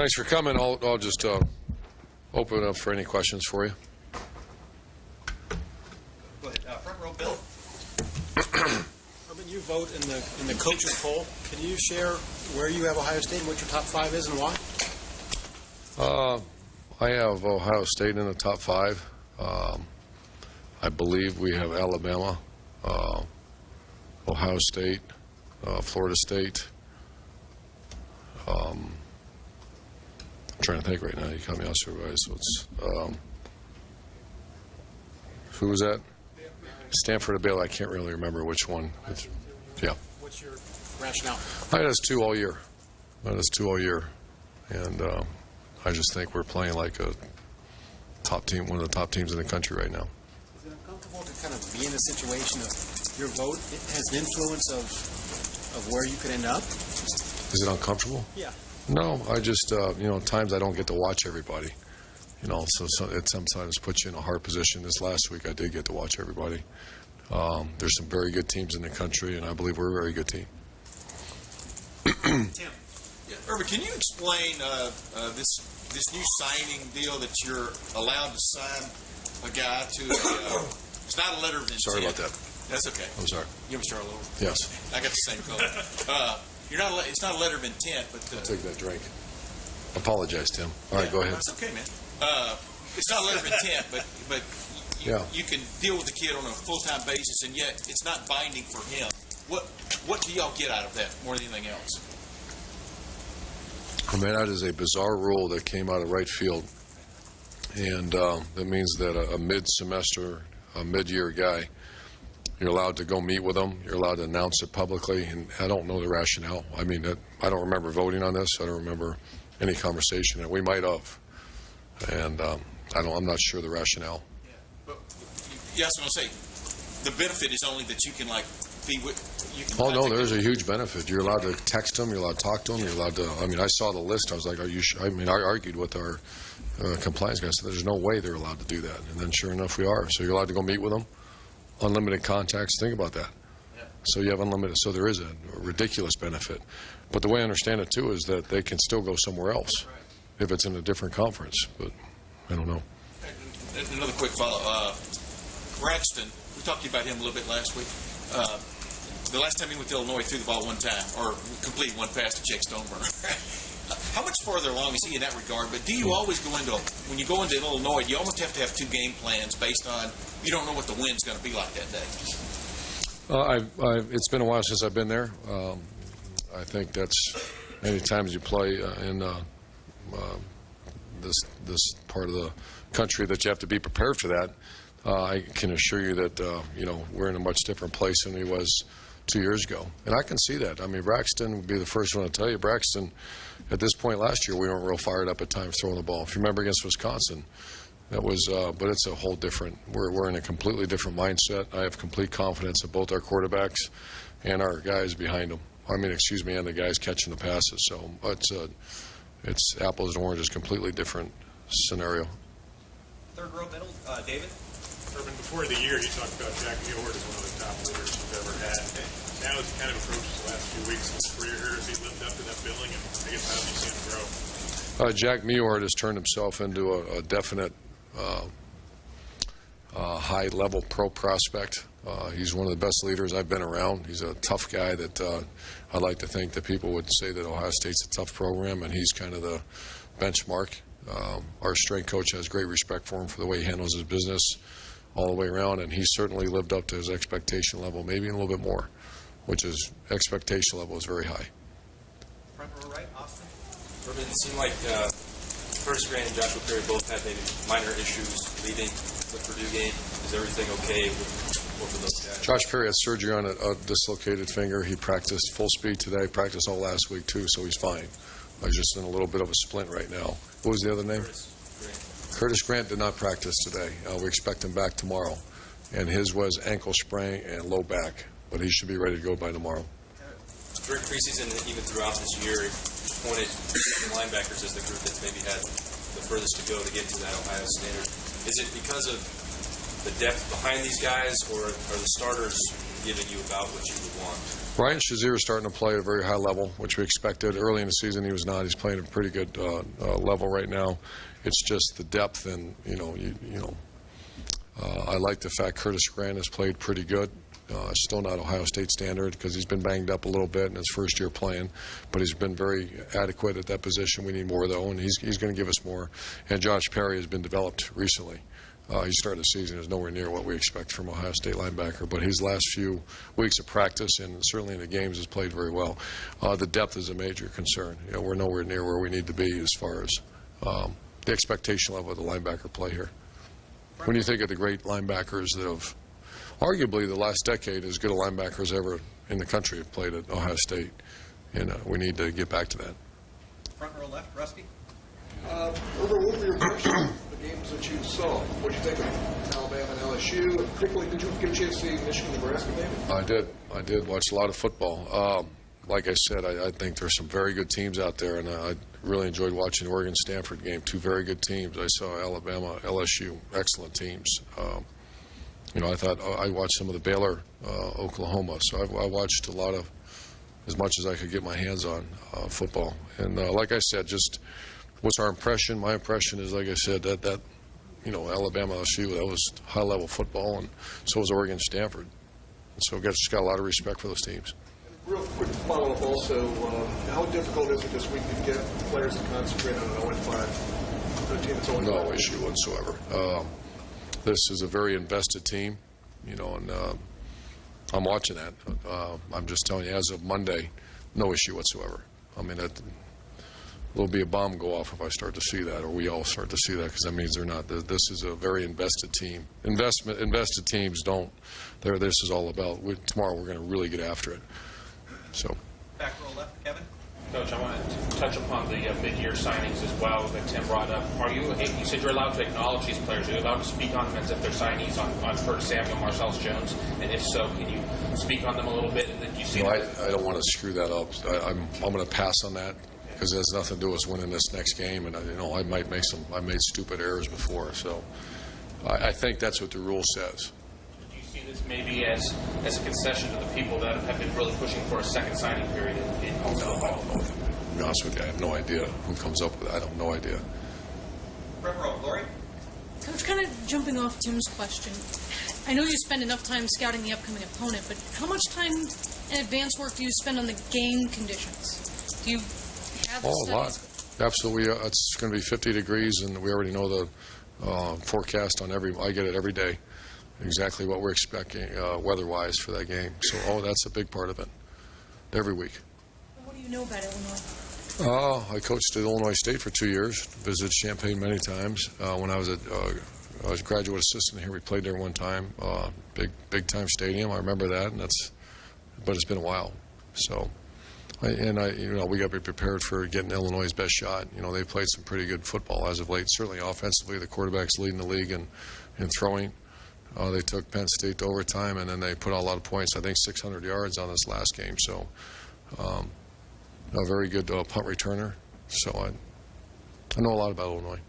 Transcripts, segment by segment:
Thanks for coming. I'll just open it up for any questions for you. Go ahead. Front row, Bill. Urban, you vote in the coaching poll. Can you share where you have Ohio State and what your top 5 is and why? I have Ohio State in the top 5. I believe we have Alabama, Ohio State, Florida State. I'm trying to think right now. You caught me off supervised. So it's who was that? Stanford or Baylor. I can't really remember which one. Yeah. What's your rationale? I had us 2 all year. And I just think we're playing like a top team, one of the top teams in the country right now. Is it uncomfortable to kind of be in a situation of your vote has an influence of where you could end up? Is it uncomfortable? Yeah. No, I just, at times I don't get to watch everybody. So it sometimes puts you in a hard position. This last week I did get to watch everybody. There's some very good teams in the country, and I believe we're a very good team. Tim. Yeah, Urban, can you explain this new signing deal that you're allowed to sign a guy to it's not a letter of intent. Sorry about that. That's okay. I'm sorry. You want me to start a little? Yes. I got the same color. It's not a letter of intent, but I'll take that drink. Apologize, Tim. All right, go ahead. That's okay, man. It's not a letter of intent, but you can deal with the kid on a full-time basis, and yet it's not binding for him. What do y'all get out of that more than anything else? I mean, that is a bizarre rule that came out of right field, and that means that a mid-semester, a mid-year guy, you're allowed to go meet with them. You're allowed to announce it publicly, and I don't know the rationale. I mean, I don't remember voting on this. I don't remember any conversation, and we might have, and I'm not sure the rationale. Yeah, but yes, I'm gonna say the benefit is only that you can be with. Oh no, there's a huge benefit. You're allowed to text them. You're allowed to talk to them. You're allowed to. I mean, I saw the list. I was like, "Are you sure?" I mean, I argued with our compliance guy. I said, "There's no way they're allowed to do that." And then, sure enough, we are. So you're allowed to go meet with them. Unlimited contacts. Think about that. Yeah. So you have unlimited. So there is a ridiculous benefit. But the way I understand it too is that they can still go somewhere else if it's in a different conference. But I don't know. Another quick follow. Braxton. We talked to you about him a little bit last week. The last time he went to Illinois, threw the ball one time, or completed one pass to Jake Stoneburner. How much farther along is he in that regard? But do you always when you go into Illinois, you almost have to have 2 game plans based on you don't know what the wind's going to be like that day? It's been a while since I've been there. I think that's many times you play in this part of the country that you have to be prepared for that. I can assure you that we're in a much different place than he was 2 years ago, and I can see that. I mean, Braxton would be the first one to tell you. Braxton, at this point last year, we weren't real fired up at times throwing the ball. If you remember against Wisconsin, that was. But it's a whole different. We're in a completely different mindset. I have complete confidence in both our quarterbacks and our guys behind them. And the guys catching the passes. So it's apples and oranges, completely different scenario. Third row middle, David. Urban, before the year, you talked about Jack Muir as one of the top leaders you've ever had. Now, as he kind of approaches the last few weeks of his career here, has he lived up to that billing? And I guess how have you seen him grow? Jack Muir has turned himself into a definite high-level pro prospect. He's one of the best leaders I've been around. He's a tough guy that I like to think that people would say that Ohio State's a tough program, and he's kind of the benchmark. Our strength coach has great respect for him for the way he handles his business all the way around, and he certainly lived up to his expectation level, maybe a little bit more, which is expectation level is very high. Front row right, Austin. Urban, it seemed like Curtis Grant and Joshua Perry both had maybe minor issues leading the Purdue game. Is everything okay with both of those guys? Josh Perry had surgery on a dislocated finger. He practiced full speed today, practiced all last week too, so he's fine. He's just in a little bit of a splint right now. What was the other name? Curtis Grant did not practice today. We expect him back tomorrow. And his was ankle sprain and low back. But he should be ready to go by tomorrow. During preseason and even throughout this year, you pointed the linebackers as the group that's maybe had the furthest to go to get to that Ohio standard. Is it because of the depth behind these guys, or are the starters giving you about what you would want? Ryan Shazier is starting to play at a very high level, which we expected. Early in the season, he was not. He's playing at a pretty good level right now. It's just the depth, and I like the fact Curtis Grant has played pretty good. Still not Ohio State standard because he's been banged up a little bit in his first year playing, but he's been very adequate at that position. We need more, though, and he's going to give us more. And Josh Perry has been developed recently. He started the season is nowhere near what we expect from Ohio State linebacker, but his last few weeks of practice and certainly in the games has played very well. The depth is a major concern. We're nowhere near where we need to be as far as the expectation level of the linebacker play here. When you think of the great linebackers that have arguably the last decade as good a linebackers ever in the country have played at Ohio State, and we need to get back to that. Front row left, Rusty. Urban, what were your impressions of the games that you saw? What did you think of Alabama and LSU? And particularly, did you get a chance to see Michigan-Nebraska game? I did watch a lot of football. Like I said, I think there's some very good teams out there, and I really enjoyed watching the Oregon-Stanford game. Two very good teams. I saw Alabama, LSU, excellent teams. I thought I watched some of the Baylor, Oklahoma. So I watched a lot of, as much as I could get my hands on football. And like I said, just what's our impression? My impression is, like I said, that Alabama, LSU, that was high-level football, and so was Oregon, Stanford. And so just got a lot of respect for those teams. Real quick follow-up also, how difficult is it this week to get players to concentrate on an 0-5 team that's only No issue whatsoever. This is a very invested team, and I'm watching that. I'm just telling you, as of Monday, no issue whatsoever. I mean, there'll be a bomb go off if I start to see that, or we all start to see that, because that means they're not. This is a very invested team. Invested teams don't. This is all about. Tomorrow we're going to really get after it. So. Back row left, Kevin. Coach, I want to touch upon the mid-year signings as well that Tim brought up. You said you're allowed to acknowledge these players. Are you allowed to speak on them as if they're signees on Curtis Samuel, Marcellus Jones? And if so, can you speak on them a little bit? And then do you see? I don't want to screw that up. I'm going to pass on that because it has nothing to do with us winning this next game. And I might make I made stupid errors before, so I think that's what the rule says. Do you see this maybe as a concession to the people that have been really pushing for a second signing period in Huntsville? No, I don't know. To be honest with you, I have no idea who comes up with it. I have no idea. Front row, Lori. Coach, kind of jumping off Tim's question, I know you spend enough time scouting the upcoming opponent, but how much time in advance work do you spend on the game conditions? Do you have the A lot. studies? Absolutely. It's going to be 50 degrees, and we already know the forecast on I get it every day, exactly what we're expecting weather-wise for that game. So, that's a big part of it, every week. What do you know about Illinois? I coached at Illinois State for 2 years, visited Champaign many times. When I was a graduate assistant here, we played there one time. Big time stadium, I remember that, but it's been a while. So, we got to be prepared for getting Illinois' best shot. They've played some pretty good football as of late. Certainly offensively, the quarterback's leading the league in throwing. They took Penn State to overtime, and then they put out a lot of points. I think 600 yards on this last game. So. A very good punt returner. So I know a lot about Illinois.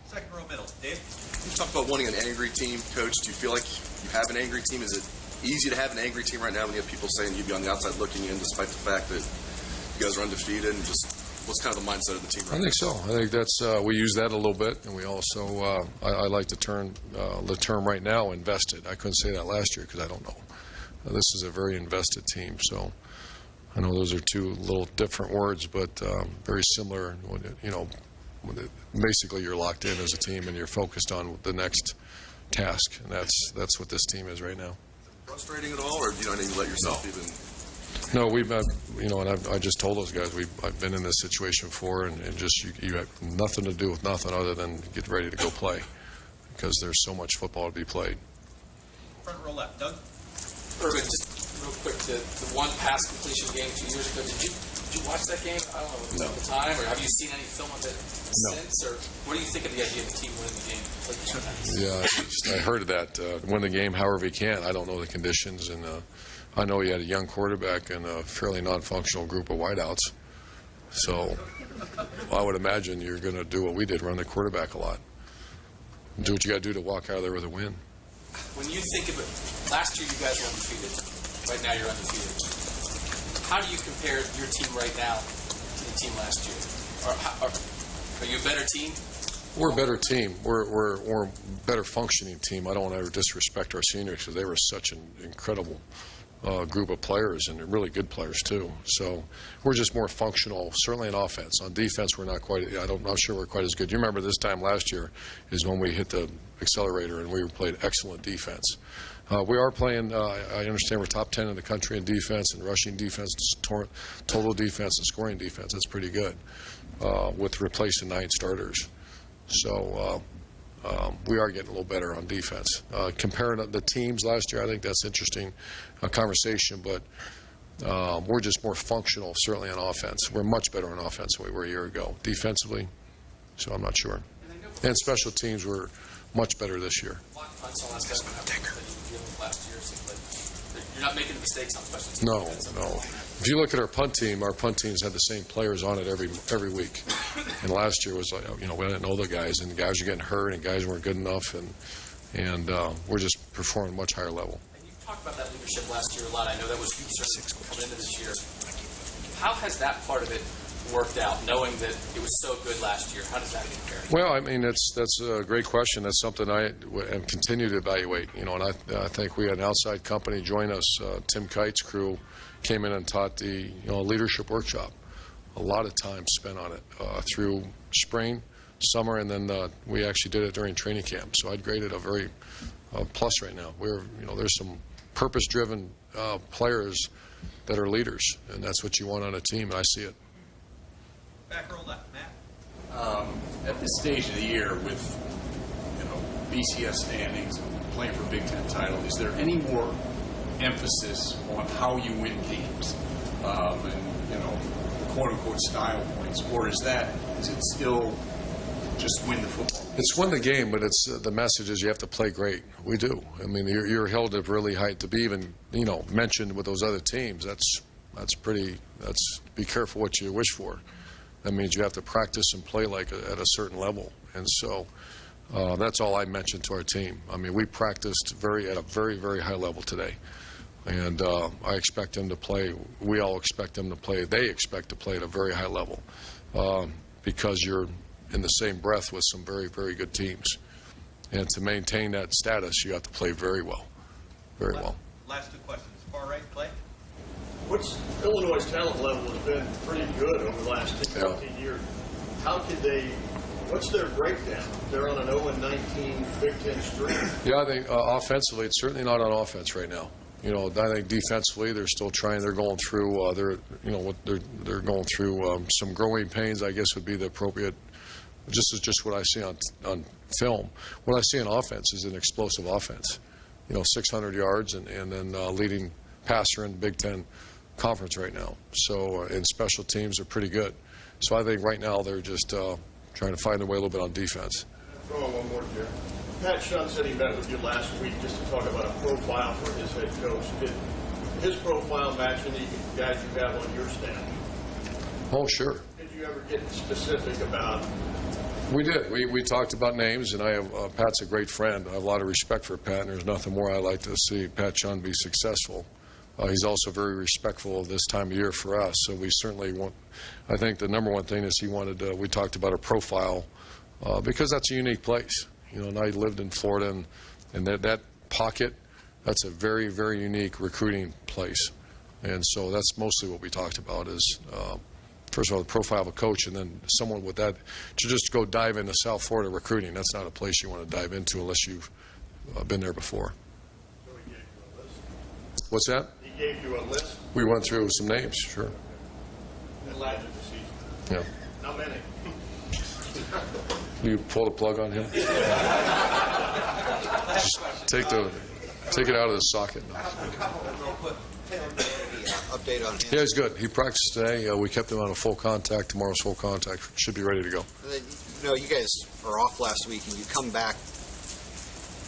Second row middle, Dave. You talked about wanting an angry team, Coach. Do you feel like you have an angry team? Is it easy to have an angry team right now when you have people saying you'd be on the outside looking in, despite the fact that you guys are undefeated? And just what's kind of the mindset of the team right now? I think so. I think that's we use that a little bit, and we also I like the term right now, invested. I couldn't say that last year because I don't know. This is a very invested team, so. I know those are two little different words, but very similar. Basically you're locked in as a team and you're focused on the next task, and that's what this team is right now. Frustrating at all, or you don't even let yourself even? No, we've had, and I just told those guys I've been in this situation before, and just you have nothing to do with nothing other than get ready to go play, because there's so much football to be played. Front row left, Doug. Urban, just real quick, the one pass completion game 2 years ago, did you watch that game? I don't know, at the time, or have you seen any film of it since? Or what do you think of the idea of the team winning the game? Yeah, I heard of that. Win the game however he can. I don't know the conditions, and I know he had a young quarterback and a fairly non-functional group of wideouts. So I would imagine you're going to do what we did, run the quarterback a lot. Do what you got to do to walk out of there with a win. When you think of it, last year you guys were undefeated. Right now you're undefeated. How do you compare your team right now to the team last year? Are you a better team? We're a better team. We're a better functioning team. I don't want to ever disrespect our seniors because they were such an incredible group of players and really good players too. So we're just more functional, certainly in offense. On defense, we're not quite. I'm not sure we're quite as good. You remember this time last year is when we hit the accelerator and we played excellent defense. We are playing. I understand we're top 10 in the country in defense and rushing defense, total defense, and scoring defense. That's pretty good with replacing 9 starters. So we are getting a little better on defense. Comparing the teams last year, I think that's interesting conversation, but we're just more functional, certainly on offense. We're much better on offense than we were a year ago. Defensively, so I'm not sure. And special teams were much better this year. You're not making mistakes on special teams. No. If you look at our punt teams had the same players on it every week. And last year was like, we didn't know the guys, and the guys were getting hurt, and guys weren't good enough, and we're just performing much higher level. And you talked about that leadership last year a lot. I know that was certainly coming into this year. How has that part of it worked out, knowing that it was so good last year? How does that compare? Well, I mean, that's a great question. That's something I continue to evaluate. And I think we had an outside company join us. Tim Kite's crew came in and taught the leadership workshop. A lot of time spent on it through spring, summer, and then we actually did it during training camp. So I'd grade it a very plus right now. There's some purpose-driven players that are leaders, and that's what you want on a team, and I see it. Back row left, Matt. At this stage of the year, with BCS standings and playing for a Big Ten title, is there any more emphasis on how you win games and quote unquote style points, or is it still just win the football game? It's win the game, but it's the message is you have to play great. We do. I mean, you're held at really high to be even mentioned with those other teams. That's be careful what you wish for. That means you have to practice and play at a certain level, and so that's all I mentioned to our team. I mean, we practiced at a very, very high level today, and I expect them to play. We all expect them to play. They expect to play at a very high level because you're in the same breath with some very, very good teams, and to maintain that status, you have to play very well, very well. Last 2 questions. Far right, Clay. Illinois' talent level has been pretty good over the last 15 years. What's their breakdown? They're on an 0-19 Big Ten streak. Yeah, I think offensively, it's certainly not on offense right now. I think defensively, they're still trying. They're going through. They're going through some growing pains, I guess would be the appropriate. Just what I see on film. What I see on offense is an explosive offense. 600 yards and then leading passer in the Big Ten Conference right now. So in special teams are pretty good. So I think right now they're just trying to find their way a little bit on defense. Throw on one more here. Pat Shunn said he met with you last week just to talk about a profile for his head coach. Did his profile match any guys you have on your staff? Oh, sure. Did you ever get specific about? We did. We talked about names, and I have Pat's a great friend. I have a lot of respect for Pat, and there's nothing more I like to see Pat Shunn be successful. He's also very respectful of this time of year for us, so we certainly want. I think the number one thing is he wanted. We talked about a profile because that's a unique place. And I lived in Florida, and that pocket, that's a very, very unique recruiting place, and so that's mostly what we talked about is. First of all, the profile of a coach, and then someone with that to just go dive into South Florida recruiting. That's not a place you want to dive into unless you've been there before. So he gave you a list. What's that? He gave you a list. We went through some names, sure. And led the season. Yeah. How many? You pull the plug on him? Just take it out of the socket. Update on him. Yeah, he's good. He practiced today. We kept him on a full contact. Tomorrow's full contact. Should be ready to go. You guys are off last week, and you come back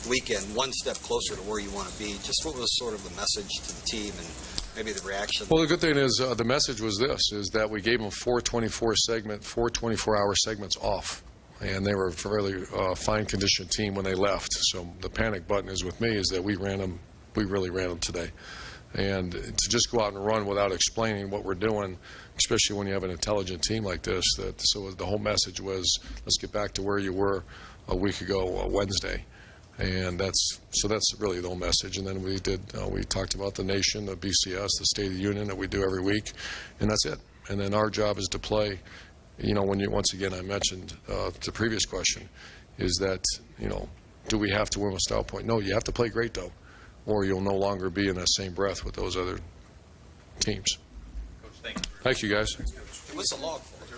weekend one step closer to where you want to be. Just what was sort of the message to the team and maybe the reaction? Well, the good thing is the message was this, is that we gave them 4 24-hour segments off. And they were a fairly fine-conditioned team when they left. So the panic button is with me is that we really ran them today. And to just go out and run without explaining what we're doing, especially when you have an intelligent team like this, so the whole message was, let's get back to where you were a week ago, Wednesday. And that's really the whole message. And then we talked about the nation, the BCS, the State of the Union that we do every week, and that's it. And then our job is to play. Once again, I mentioned the previous question, is that, do we have to win with style point? No, you have to play great, though, or you'll no longer be in that same breath with those other teams. Coach, thank you. Thank you, guys. What's the log for?